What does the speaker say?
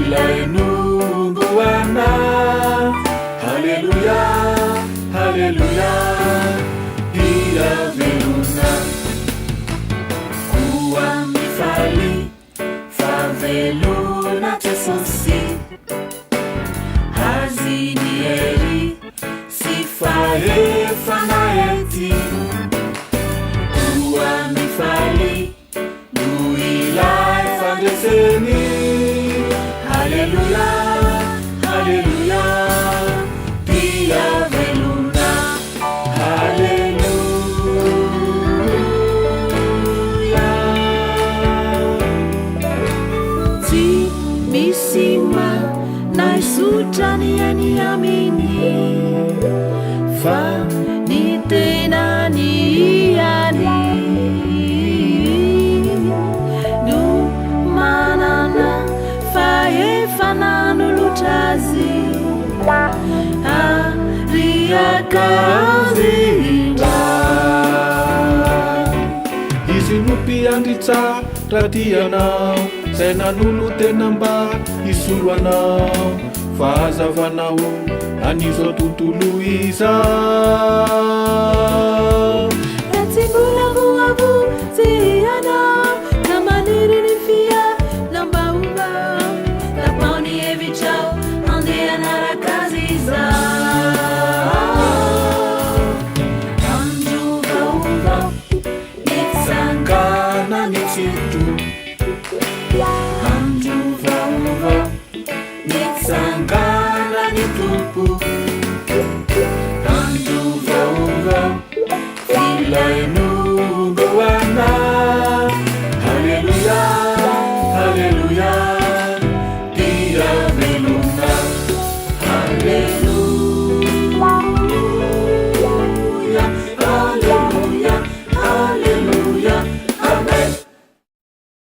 ilay numbuana. Haleluya, haleluya, hira velona. Kua mifali favelona tesosi, hazinieri sifae fanaeti. Kua mifali nuilai fandeseni. Haleluya, haleluya, hira velona. Haleluya. Ti misima naisutrani aniamini, fa ni tena ni iani. Nu manana fae fananulutazi, ariakazinda. Izy nompiandritsara tianao, zay nanolo tena mba isoloanao. Fahazavanao an'izao tontolo izao. Etsimbola voavo